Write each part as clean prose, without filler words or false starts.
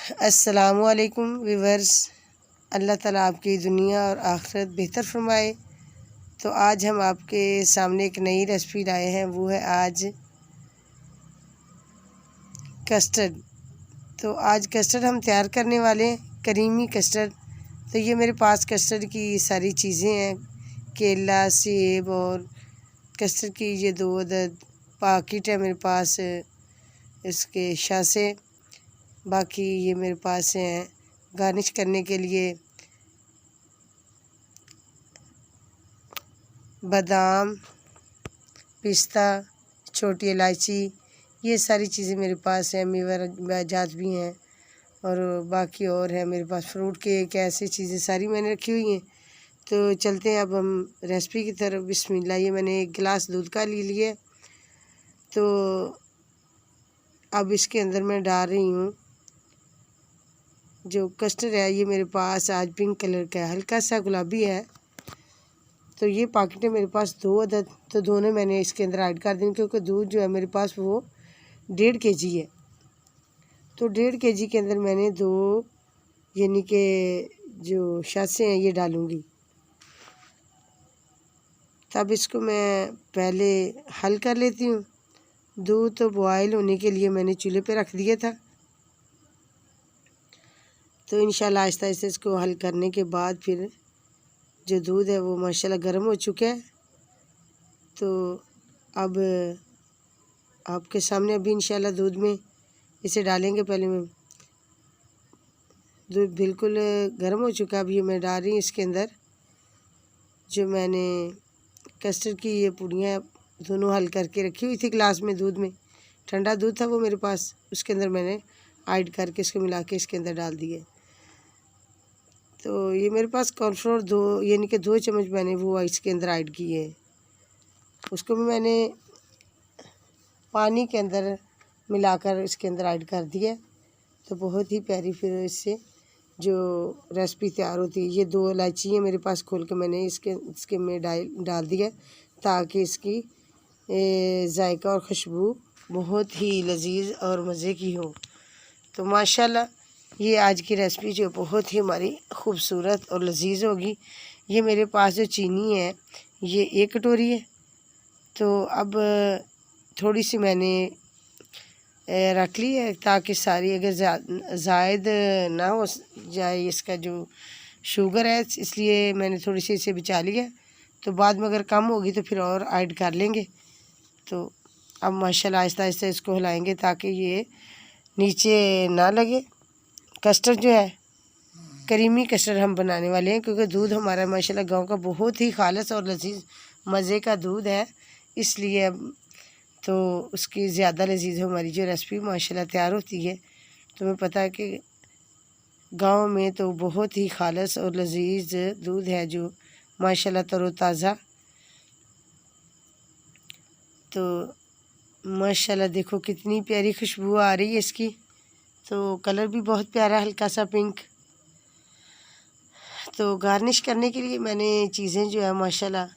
अस्सलामुअलैकुम व्यूवर्स। अल्लाह ताला आपकी दुनिया और आखिरत बेहतर फरमाए। तो आज हम आपके सामने एक नई रेसिपी लाए हैं, वो है आज कस्टर्ड। तो आज कस्टर्ड हम तैयार करने वाले हैं, करीमी कस्टर्ड। तो ये मेरे पास कस्टर्ड की सारी चीज़ें हैं, केला, सेब और कस्टर्ड की ये 2 अदद पाकिट है मेरे पास, इसके शासे। बाकी ये मेरे पास हैं गार्निश करने के लिए बादाम, पिस्ता, छोटी इलायची, ये सारी चीज़ें मेरे पास हैं। मेवा जात भी हैं और बाकी और है मेरे पास फ्रूट केक, ऐसी चीज़ें सारी मैंने रखी हुई हैं। तो चलते हैं अब हम रेसिपी की तरफ। बिस्मिल्लाह। ये मैंने 1 गिलास दूध का ले लिया। तो अब इसके अंदर मैं डाल रही हूँ जो कस्टर्ड है। ये मेरे पास आज पिंक कलर का है, हल्का सा गुलाबी है। तो ये पाकिटें मेरे पास 2 अदद, तो दोनों मैंने इसके अंदर ऐड कर दी, क्योंकि दूध जो है मेरे पास वो 1.5 kg है। तो 1.5 kg के अंदर मैंने 2 यानी कि जो शासे हैं ये डालूँगी। तब इसको मैं पहले हल कर लेती हूँ। दूध तो बॉयल होने के लिए मैंने चूल्हे पे रख दिया था। तो इंशाल्लाह आहिस्ता आहिस्ता इसको हल करने के बाद फिर जो दूध है वो माशाल्लाह गर्म हो चुका है। तो अब आपके सामने अभी इंशाल्लाह दूध में इसे डालेंगे। पहले मैं दूध बिल्कुल गर्म हो चुका है। अब ये मैं डाल रही हूँ इसके अंदर जो मैंने कस्टर्ड की ये पूड़ियाँ दोनों हल करके रखी हुई थी गिलास में। दूध में ठंडा दूध था वो मेरे पास, उसके अंदर मैंने ऐड करके इसको मिला के इसके अंदर डाल दिए। तो ये मेरे पास कॉर्नफ्लोर 2 यानी कि 2 चम्मच मैंने वो इसके अंदर ऐड किए। उसको भी मैंने पानी के अंदर मिलाकर इसके अंदर ऐड कर दिया। तो बहुत ही प्यारी फिर इससे जो रेसिपी तैयार होती है। ये 2 इलायची है मेरे पास, खोल के मैंने इसके में डाल दिया ताकि इसकी जायका और खुशबू बहुत ही लजीज और मज़े की हो। तो माशाल्लाह ये आज की रेसिपी जो बहुत ही हमारी खूबसूरत और लजीज होगी। ये मेरे पास जो चीनी है ये 1 कटोरी है। तो अब थोड़ी सी मैंने रख ली है ताकि सारी अगर ज़ायद ना हो जाए इसका जो शुगर है, इसलिए मैंने थोड़ी सी इसे बचा लिया। तो बाद में अगर कम होगी तो फिर और ऐड कर लेंगे। तो अब माशाल्लाह आहिस्ता आहिस्ता इसको हिलाएंगे ताकि ये नीचे ना लगे। कस्टर्ड जो है करीमी कस्टर्ड हम बनाने वाले हैं, क्योंकि दूध हमारा माशाल्लाह गांव का बहुत ही खालिस और लजीज मज़े का दूध है, इसलिए अब तो उसकी ज़्यादा लजीज हमारी जो रेसिपी माशाल्लाह तैयार होती है। तुम्हें पता है कि गांव में तो बहुत ही खालिस और लजीज दूध है जो माशाल्लाह तरोताज़ा। तो माशाल्लाह देखो कितनी प्यारी खुशबू आ रही है इसकी। तो कलर भी बहुत प्यारा, हल्का सा पिंक। तो गार्निश करने के लिए मैंने चीज़ें जो है माशाल्लाह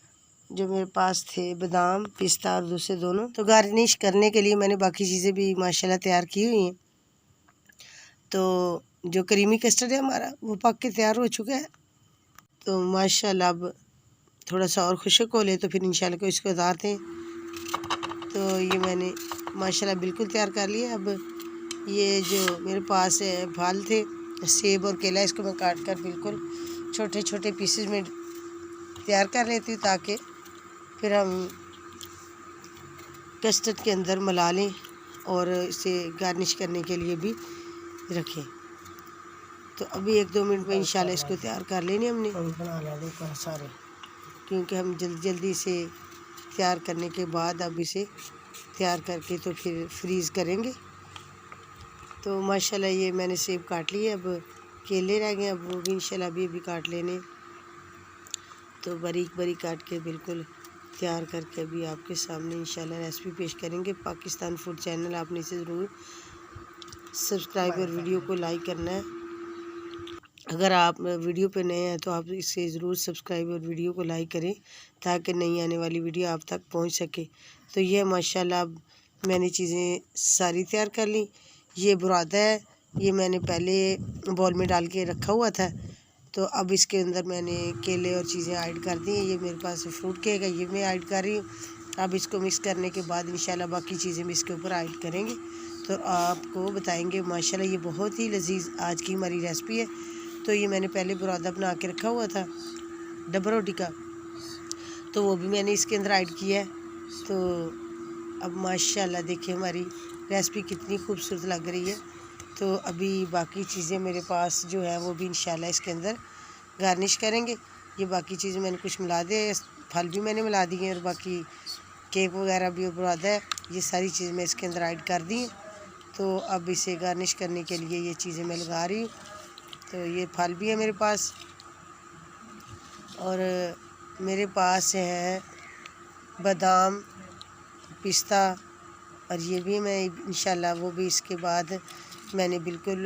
जो मेरे पास थे बादाम, पिस्ता और दूसरे दोनों, तो गार्निश करने के लिए मैंने बाकी चीज़ें भी माशाल्लाह तैयार की हुई हैं। तो जो करीमी कस्टर्ड है हमारा वो पक के तैयार हो चुका है। तो माशाल्लाह अब थोड़ा सा और खुशक हो ले तो फिर इंशाल्लाह को इसको उतारते हैं। तो ये मैंने माशाल्लाह बिल्कुल तैयार कर लिया। अब ये जो मेरे पास फल थे सेब और केला, इसको मैं काट कर बिल्कुल छोटे छोटे पीसेस में तैयार कर लेती हूँ ताकि फिर हम कस्टर्ड के अंदर मिला लें और इसे गार्निश करने के लिए भी रखें। तो अभी 1-2 मिनट में इंशाल्लाह इसको तैयार कर लेने हमने बना लिया सारे, क्योंकि हम जल्दी से तैयार करने के बाद अब इसे तैयार करके तो फिर फ्रीज़ करेंगे। तो माशाल्लाह ये मैंने सेब काट लिए, अब केले रह गए, अब वो भी इंशाल्लाह अभी काट लेने। तो बारीक बारीक काट के बिल्कुल तैयार करके अभी आपके सामने इंशाल्लाह रेसिपी पेश करेंगे। पाकिस्तान फूड चैनल आपने इसे ज़रूर सब्सक्राइब और वीडियो को लाइक करना है। अगर आप वीडियो पे नए हैं तो आप इसे ज़रूर सब्सक्राइब और वीडियो को लाइक करें ताकि नई आने वाली वीडियो आप तक पहुंच सके। तो ये माशाल्लाह अब मैंने चीज़ें सारी तैयार कर ली। ये बुरादा है ये मैंने पहले बॉल में डाल के रखा हुआ था। तो अब इसके अंदर मैंने केले और चीज़ें ऐड कर दी हैं। ये मेरे पास फ्रूट केक है, ये मैं ऐड कर रही हूँ। अब इसको मिक्स करने के बाद इंशाल्लाह बाकी चीज़ें भी इसके ऊपर ऐड करेंगे तो आपको बताएंगे। माशाल्लाह ये बहुत ही लजीज आज की हमारी रेसिपी है। तो ये मैंने पहले बुरादा बना के रखा हुआ था डब्बा रोटी का, तो वो भी मैंने इसके अंदर ऐड किया है। तो अब माशाल्लाह देखिए हमारी रेसिपी कितनी खूबसूरत लग रही है। तो अभी बाकी चीज़ें मेरे पास जो है वो भी इंशाल्लाह इसके अंदर गार्निश करेंगे। ये बाकी चीज़ें मैंने कुछ मिला दिए, फल भी मैंने मिला दिए और बाकी केक वगैरह भी बुरादा है, ये सारी चीज़ें मैं इसके अंदर ऐड कर दी हैं। तो अब इसे गार्निश करने के लिए ये चीज़ें मैं लगा रही हूँ। तो ये फल भी है मेरे पास और मेरे पास है बादाम, पिस्ता और ये भी मैं इंशाल्लाह वो भी इसके बाद मैंने बिल्कुल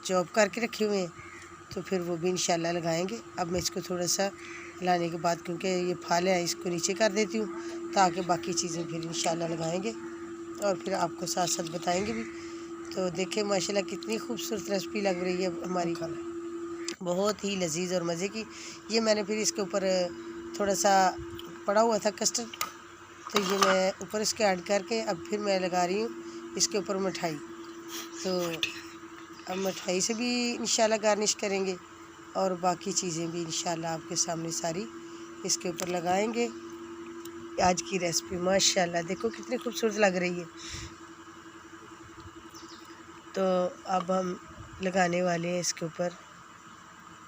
चॉप करके रखे हुए हैं, तो फिर वो भी इंशाल्लाह लगाएंगे। अब मैं इसको थोड़ा सा हिलाने के बाद, क्योंकि ये फल है, इसको नीचे कर देती हूँ ताकि बाकी चीज़ें फिर इंशाल्लाह लगाएंगे और फिर आपको साथ साथ बताएंगे भी। तो देखें माशाल्लाह कितनी खूबसूरत रेसिपी लग रही है हमारी, बहुत ही लजीज और मज़े की। ये मैंने फिर इसके ऊपर थोड़ा सा पड़ा हुआ था कस्टर्ड, तो ये मैं ऊपर इसके ऐड करके अब फिर मैं लगा रही हूँ इसके ऊपर मिठाई। तो अब मिठाई से भी इंशाल्लाह गार्निश करेंगे और बाकी चीज़ें भी इंशाल्लाह आपके सामने सारी इसके ऊपर लगाएंगे। आज की रेसिपी माशाल्लाह देखो कितनी खूबसूरत लग रही है। तो अब हम लगाने वाले हैं इसके ऊपर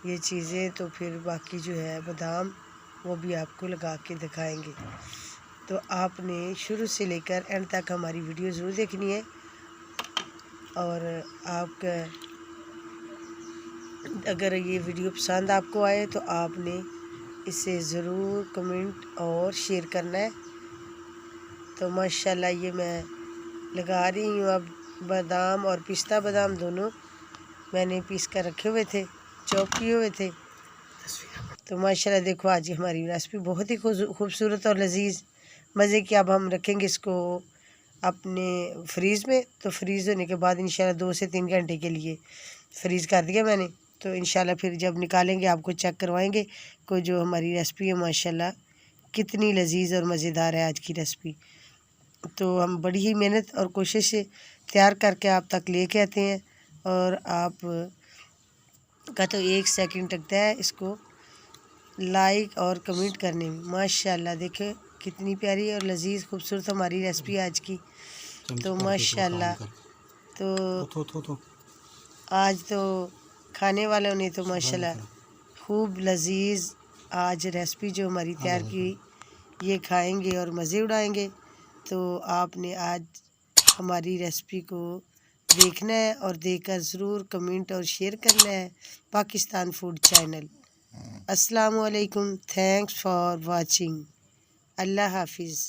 ये चीज़ें, तो फिर बाकी जो है बादाम वो भी आपको लगा के दिखाएंगे। तो आपने शुरू से लेकर एंड तक हमारी वीडियो ज़रूर देखनी है और आपका अगर ये वीडियो पसंद आपको आए तो आपने इसे ज़रूर कमेंट और शेयर करना है। तो माशाल्लाह ये मैं लगा रही हूँ। अब बादाम और पिस्ता बादाम दोनों मैंने पीस कर रखे हुए थे, चॉप किए हुए थे। तो माशाल्लाह देखो आज हमारी रेसिपी बहुत ही खूबसूरत और लजीज मज़े की। अब हम रखेंगे इसको अपने फ्रीज़ में, तो फ्रीज़ होने के बाद इंशाल्लाह 2 से 3 घंटे के लिए फ्रीज़ कर दिया मैंने। तो इंशाल्लाह फिर जब निकालेंगे आपको चेक करवाएंगे को जो हमारी रेसिपी है माशाल्लाह कितनी लजीज और मज़ेदार है आज की रेसिपी। तो हम बड़ी ही मेहनत और कोशिश से तैयार करके आप तक लेके आते हैं और आप का तो 1 सेकंड लगता है इसको लाइक और कमेंट करने में। माशाल्लाह देखो कितनी प्यारी और लजीज खूबसूरत हमारी रेसिपी आज की। तो माशाल्लाह तो आज तो खाने वालों ने तो माशाल्लाह खूब लजीज आज रेसिपी जो हमारी तैयार की ये खाएंगे और मज़े उड़ाएंगे। तो आपने आज हमारी रेसिपी को देखना है और देखकर ज़रूर कमेंट और शेयर करना है पाकिस्तान फूड चैनल। अस्सलाम वालेकुम, थैंक्स फॉर वाचिंग, अल्लाह हाफिज़।